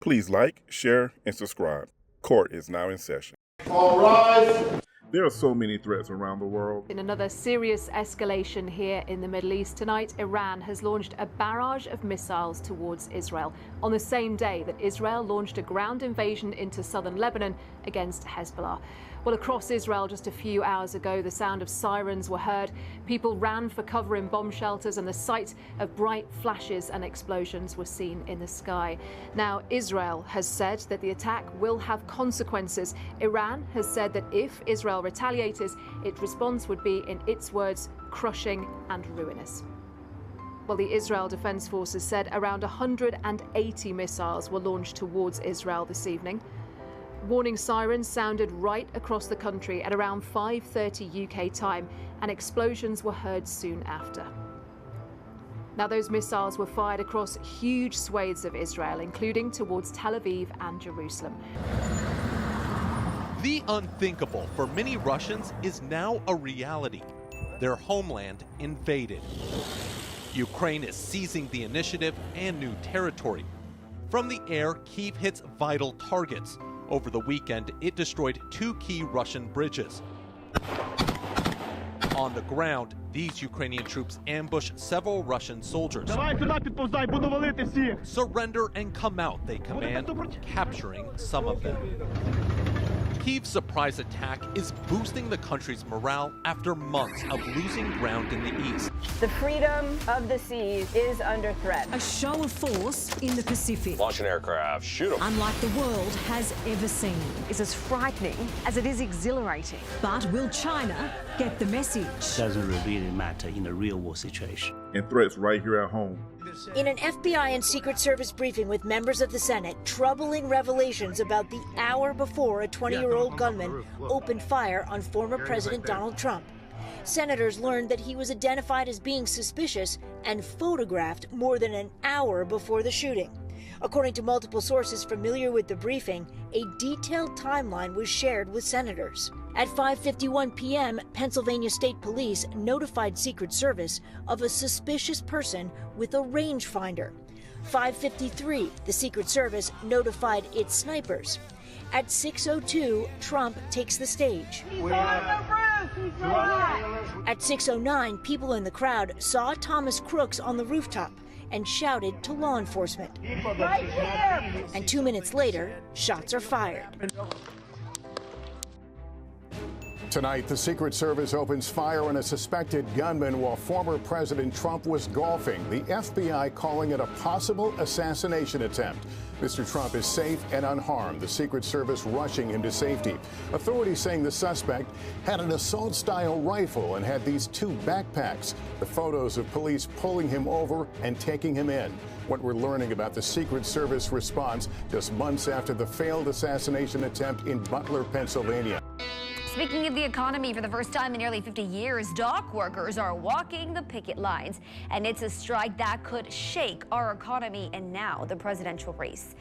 Please like, share, and subscribe. Court is now in session. All rise. There are so many threats around the world. In another serious escalation here in the Middle East tonight, Iran has launched a barrage of missiles towards Israel on the same day that Israel launched a ground invasion into southern Lebanon against Hezbollah. Well, across Israel just a few hours ago, the sound of sirens were heard. People ran for cover in bomb shelters, and the sight of bright flashes and explosions were seen in the sky. Now, Israel has said that the attack will have consequences. Iran has said that if Israel retaliates, its response would be, in its words, crushing and ruinous. Well, the Israel Defense Forces said around 180 missiles were launched towards Israel this evening. Warning sirens sounded right across the country at around 5:30 UK time, and explosions were heard soon after. Now, those missiles were fired across huge swathes of Israel, including towards Tel Aviv and Jerusalem. The unthinkable for many Russians is now a reality. Their homeland invaded. Ukraine is seizing the initiative and new territory. From the air, Kyiv hits vital targets. Over the weekend, it destroyed 2 key Russian bridges. On the ground, these Ukrainian troops ambush several Russian soldiers. Surrender and come out, they command, capturing some of them. Kyiv's surprise attack is boosting the country's morale after months of losing ground in the east. The freedom of the seas is under threat. A show of force in the Pacific. Launch an aircraft, shoot them. Unlike the world has ever seen. It's as frightening as it is exhilarating. But will China get the message? Doesn't really matter in the real war situation. And threats right here at home. In an FBI and Secret Service briefing with members of the Senate, troubling revelations about the hour before a 20-year-old gunman opened fire on former President Donald Trump. Senators learned that he was identified as being suspicious and photographed more than an hour before the shooting. According to multiple sources familiar with the briefing, a detailed timeline was shared with senators. At 5:51 p.m., Pennsylvania State Police notified Secret Service of a suspicious person with a rangefinder. 5:53, the Secret Service notified its snipers. At 6:02, Trump takes the stage. At 6:09, people in the crowd saw Thomas Crooks on the rooftop and shouted to law enforcement. Right here! And 2 minutes later, shots are fired. Tonight, the Secret Service opens fire on a suspected gunman while former President Trump was golfing. The FBI calling it a possible assassination attempt. Mr. Trump is safe and unharmed. The Secret Service rushing him to safety. Authorities saying the suspect had an assault-style rifle and had these 2 backpacks. The photos of police pulling him over and taking him in. What we're learning about the Secret Service response just months after the failed assassination attempt in Butler, Pennsylvania. Speaking of the economy, for the first time in nearly 50 years, dock workers are walking the picket lines, and it's a strike that could shake our economy and now the presidential race.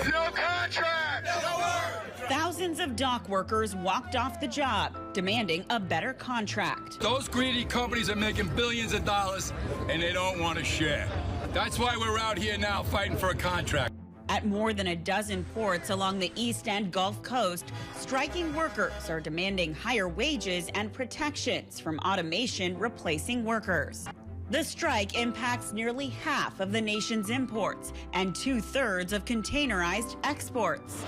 No contract! No work! Thousands of dock workers walked off the job, demanding a better contract. Those greedy companies are making billions of dollars, and they don't want to share. That's why we're out here now fighting for a contract. At more than a dozen ports along the East and Gulf Coast, striking workers are demanding higher wages and protections from automation replacing workers. The strike impacts nearly half of the nation's imports and 2/3 of containerized exports.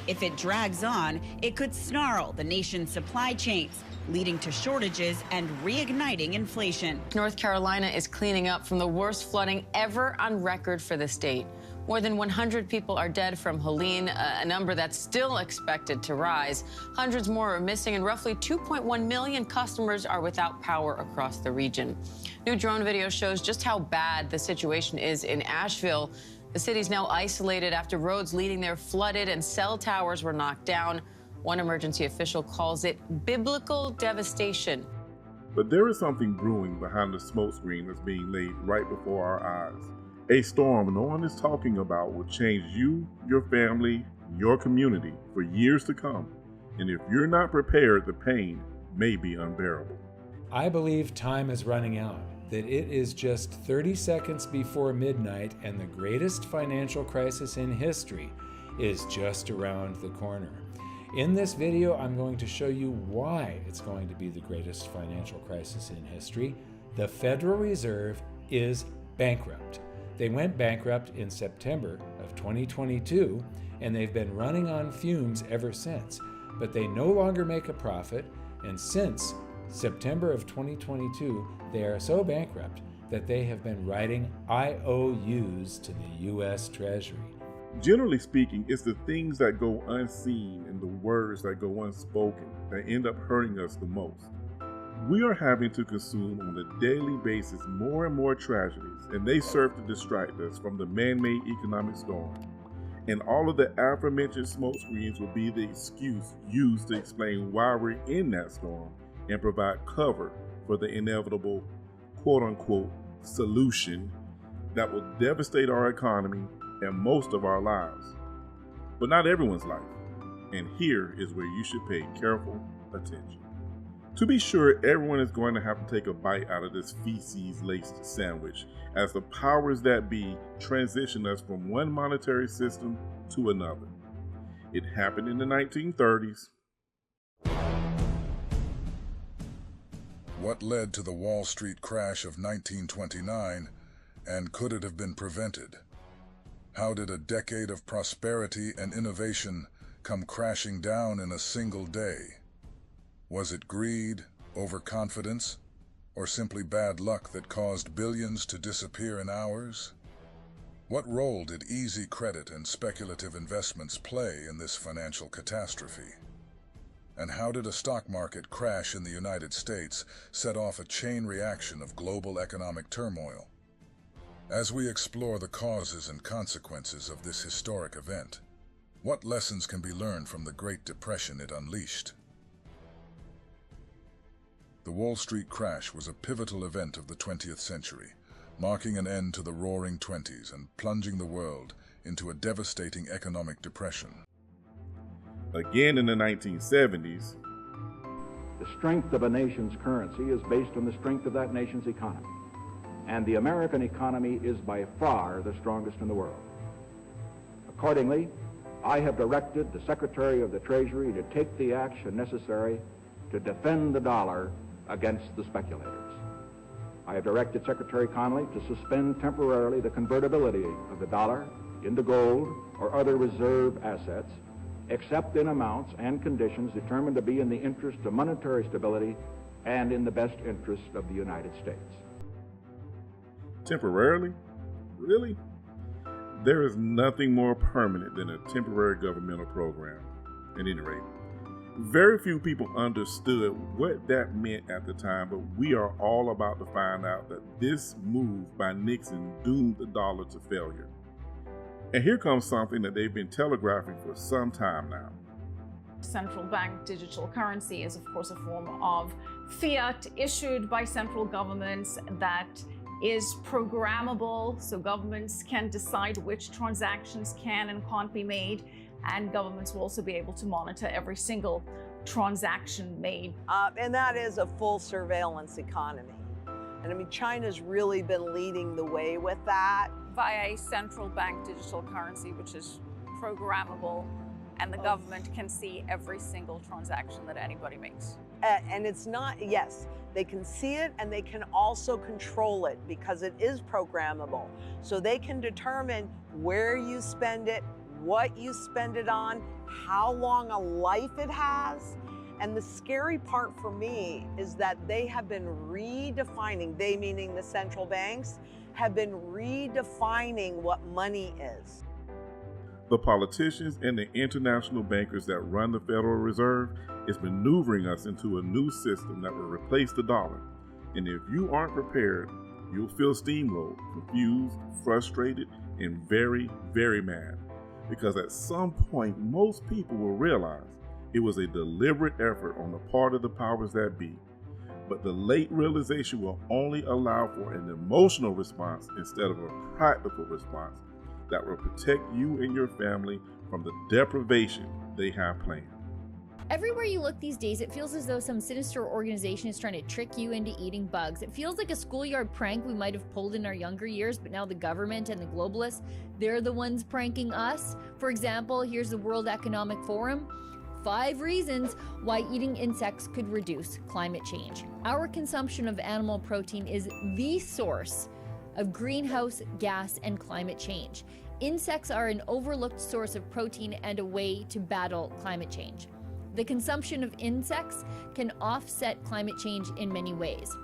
If it drags on, it could snarl the nation's supply chains, leading to shortages and reigniting inflation. North Carolina is cleaning up from the worst flooding ever on record for the state. More than 100 people are dead from Helene, a number that's still expected to rise. Hundreds more are missing, and roughly 2.1 million customers are without power across the region. New drone video shows just how bad the situation is in Asheville. The city's now isolated after roads leading there flooded and cell towers were knocked down. One emergency official calls it biblical devastation. But there is something brewing behind the smoke screen that's being laid right before our eyes. A storm no one is talking about will change you, your family, your community for years to come. And if you're not prepared, the pain may be unbearable. I believe time is running out. that it is just 30 seconds before midnight and the greatest financial crisis in history is just around the corner. In this video, I'm going to show you why it's going to be the greatest financial crisis in history. The Federal Reserve is bankrupt. They went bankrupt in September of 2022, and they've been running on fumes ever since. But they no longer make a profit, and since September of 2022, they are so bankrupt that they have been writing IOUs to the U.S. Treasury. Generally speaking, it's the things that go unseen and the words that go unspoken that end up hurting us the most. We are having to consume on a daily basis more and more tragedies, and they serve to distract us from the man-made economic storm. And all of the aforementioned smokescreens will be the excuse used to explain why we're in that storm and provide cover for the inevitable quote-unquote solution that will devastate our economy and most of our lives. But not everyone's life. And here is where you should pay careful attention. To be sure, everyone is going to have to take a bite out of this feces-laced sandwich as the powers that be transition us from one monetary system to another. It happened in the 1930s. What led to the Wall Street crash of 1929, and could it have been prevented? How did a decade of prosperity and innovation come crashing down in a single day? Was it greed, overconfidence, or simply bad luck that caused billions to disappear in hours? What role did easy credit and speculative investments play in this financial catastrophe? And how did a stock market crash in the United States set off a chain reaction of global economic turmoil? As we explore the causes and consequences of this historic event, what lessons can be learned from the Great Depression it unleashed? The Wall Street crash was a pivotal event of the 20th century, marking an end to the Roaring Twenties and plunging the world into a devastating economic depression. Again in the 1970s, the strength of a nation's currency is based on the strength of that nation's economy. And the American economy is by far the strongest in the world. Accordingly, I have directed the Secretary of the Treasury to take the action necessary to defend the dollar against the speculators. I have directed Secretary Connally to suspend temporarily the convertibility of the dollar into gold or other reserve assets, except in amounts and conditions determined to be in the interest of monetary stability and in the best interest of the United States. Temporarily? Really? There is nothing more permanent than a temporary governmental program, at any rate. Very few people understood what that meant at the time, but we are all about to find out that this move by Nixon doomed the dollar to failure. And here comes something that they've been telegraphing for some time now. Central bank digital currency is, of course, a form of fiat issued by central governments that is programmable, so governments can decide which transactions can and can't be made, and governments will also be able to monitor every single transaction made. And that is a full surveillance economy. And I mean, China's really been leading the way with that. Via a central bank digital currency, which is programmable, and the government can see every single transaction that anybody makes. And it's not, yes, they can see it and they can also control it because it is programmable. So they can determine where you spend it, what you spend it on, how long a life it has. And the scary part for me is that they have been redefining, they meaning the central banks, have been redefining what money is. The politicians and the international bankers that run the Federal Reserve is maneuvering us into a new system that will replace the dollar. And if you aren't prepared, you'll feel steamrolled, confused, frustrated, and very, very mad. Because at some point, most people will realize it was a deliberate effort on the part of the powers that be. But the late realization will only allow for an emotional response instead of a practical response that will protect you and your family from the deprivation they have planned. Everywhere you look these days, it feels as though some sinister organization is trying to trick you into eating bugs. It feels like a schoolyard prank we might have pulled in our younger years, but now the government and the globalists, they're the ones pranking us. For example, here's the World Economic Forum. 5 reasons why eating insects could reduce climate change. Our consumption of animal protein is the source of greenhouse gas and climate change. Insects are an overlooked source of protein and a way to battle climate change. The consumption of insects can offset climate change in many ways.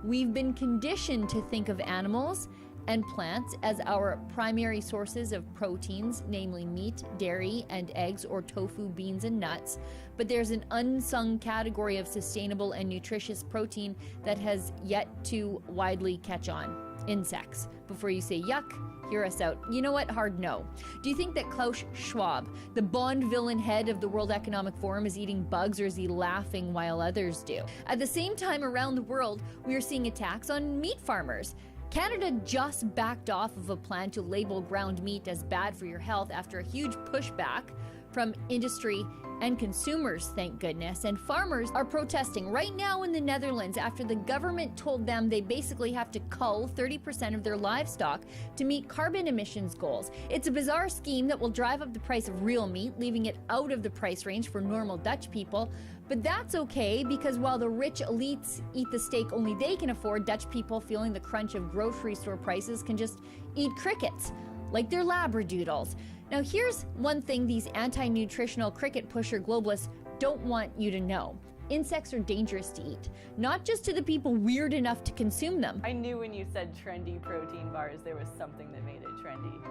We've been conditioned to think of animals and plants as our primary sources of proteins, namely meat, dairy, and eggs, or tofu, beans, and nuts. But there's an unsung category of sustainable and nutritious protein that has yet to widely catch on: insects. Before you say yuck, hear us out. You know what? Hard no. Do you think that Klaus Schwab, the Bond villain head of the World Economic Forum, is eating bugs, or is he laughing while others do? At the same time, around the world, we are seeing attacks on meat farmers. Canada just backed off of a plan to label ground meat as bad for your health after a huge pushback from industry and consumers, thank goodness. And farmers are protesting right now in the Netherlands after the government told them they basically have to cull 30% of their livestock to meet carbon emissions goals. It's a bizarre scheme that will drive up the price of real meat, leaving it out of the price range for normal Dutch people. But that's okay, because while the rich elites eat the steak only they can afford, Dutch people feeling the crunch of grocery store prices can just eat crickets, like their labradoodles. Now here's one thing these anti-nutritional cricket pusher globalists don't want you to know. Insects are dangerous to eat, not just to the people weird enough to consume them. I knew when you said trendy protein bars, there was something that made it trendy.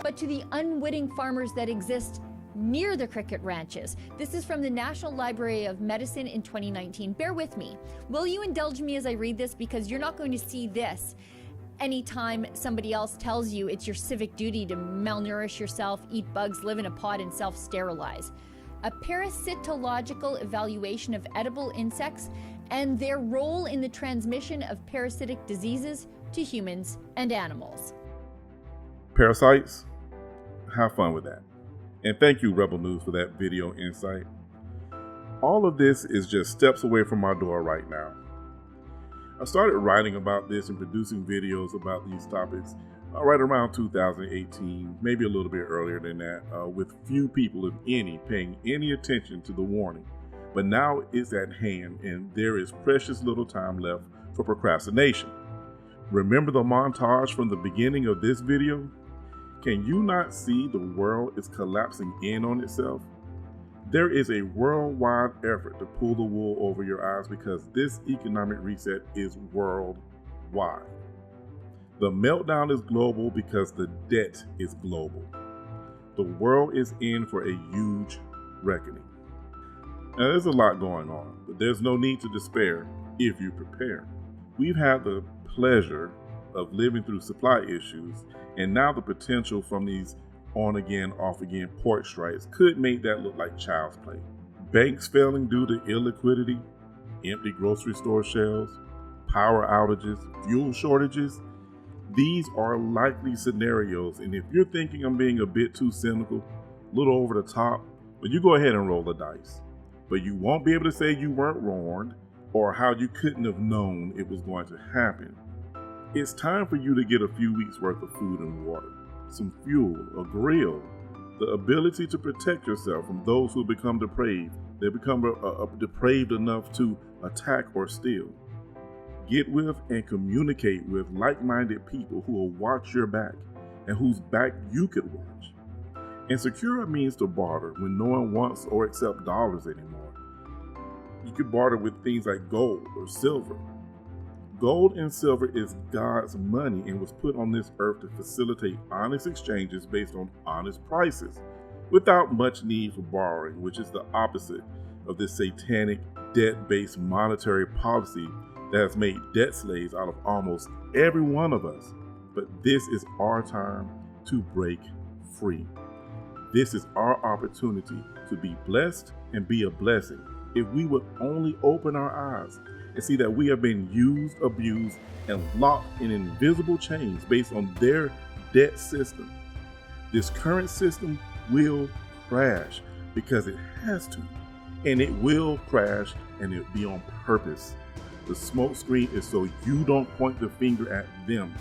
But to the unwitting farmers that exist near the cricket ranches. This is from the National Library of Medicine in 2019. Bear with me. Will you indulge me as I read this? Because you're not going to see this anytime somebody else tells you it's your civic duty to malnourish yourself, eat bugs, live in a pod, and self-sterilize. A parasitological evaluation of edible insects and their role in the transmission of parasitic diseases to humans and animals. Parasites? Have fun with that. And thank you, Rebel News, for that video insight. All of this is just steps away from my door right now. I started writing about this and producing videos about these topics right around 2018, maybe a little bit earlier than that, with few people, if any, paying any attention to the warning. But now it's at hand, and there is precious little time left for procrastination. Remember the montage from the beginning of this video? Can you not see the world is collapsing in on itself? There is a worldwide effort to pull the wool over your eyes because this economic reset is worldwide. The meltdown is global because the debt is global. The world is in for a huge reckoning. Now, there's a lot going on, but there's no need to despair if you prepare. We've had the pleasure of living through supply issues, and now the potential from these on-again, off-again port strikes could make that look like child's play. Banks failing due to illiquidity, empty grocery store shelves, power outages, fuel shortages. These are likely scenarios, and if you're thinking I'm being a bit too cynical, a little over the top, well, you go ahead and roll the dice. But you won't be able to say you weren't warned or how you couldn't have known it was going to happen. It's time for you to get a few weeks worth of food and water, some fuel, a grill, the ability to protect yourself from those who become depraved. They become depraved enough to attack or steal. Get with and communicate with like-minded people who will watch your back and whose back you could watch. And secure a means to barter when no one wants or accepts dollars anymore. You could barter with things like gold or silver. Gold and silver is God's money and was put on this earth to facilitate honest exchanges based on honest prices, without much need for borrowing, which is the opposite of this satanic debt-based monetary policy that has made debt slaves out of almost every one of us. But this is our time to break free. This is our opportunity to be blessed and be a blessing if we would only open our eyes and see that we have been used, abused, and locked in invisible chains based on their debt system. This current system will crash because it has to. And it will crash, and it'll be on purpose. The smoke screen is so you don't point the finger at them.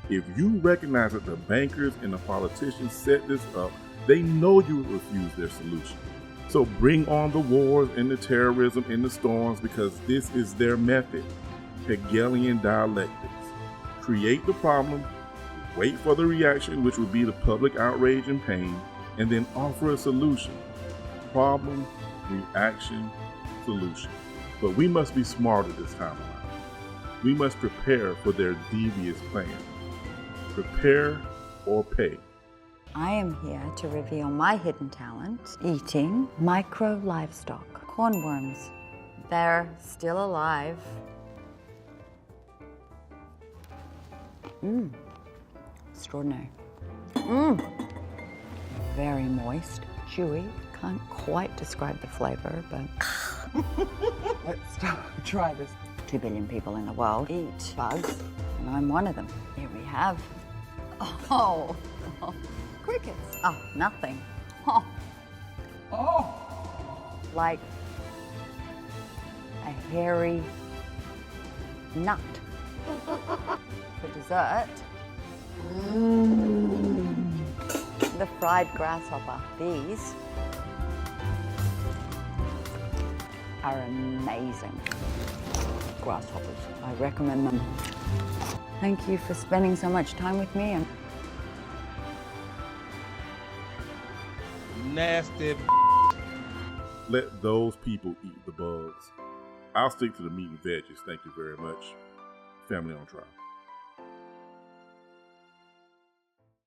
If you recognize that the bankers and the politicians set this up, they know you will refuse their solution. So bring on the wars and the terrorism and the storms, because this is their method. Hegelian dialectics. Create the problem, wait for the reaction, which would be the public outrage and pain, and then offer a solution. Problem, reaction, solution. But we must be smarter this time around. We must prepare for their devious plan. Prepare or pay. I am here to reveal my hidden talent, eating micro livestock, cornworms. They're still alive. Extraordinary. Very moist, chewy. Can't quite describe the flavor, but let's try this. 2 billion people in the world eat bugs, and I'm one of them. Here we have. Oh, crickets. Oh, nothing. Oh. Like a hairy nut. For dessert, the fried grasshopper. These are amazing. Grasshoppers. I recommend them. Thank you for spending so much time with me. And Nasty. Let those people eat the bugs. I'll stick to the meat and veggies. Thank you very much. Family on Trial.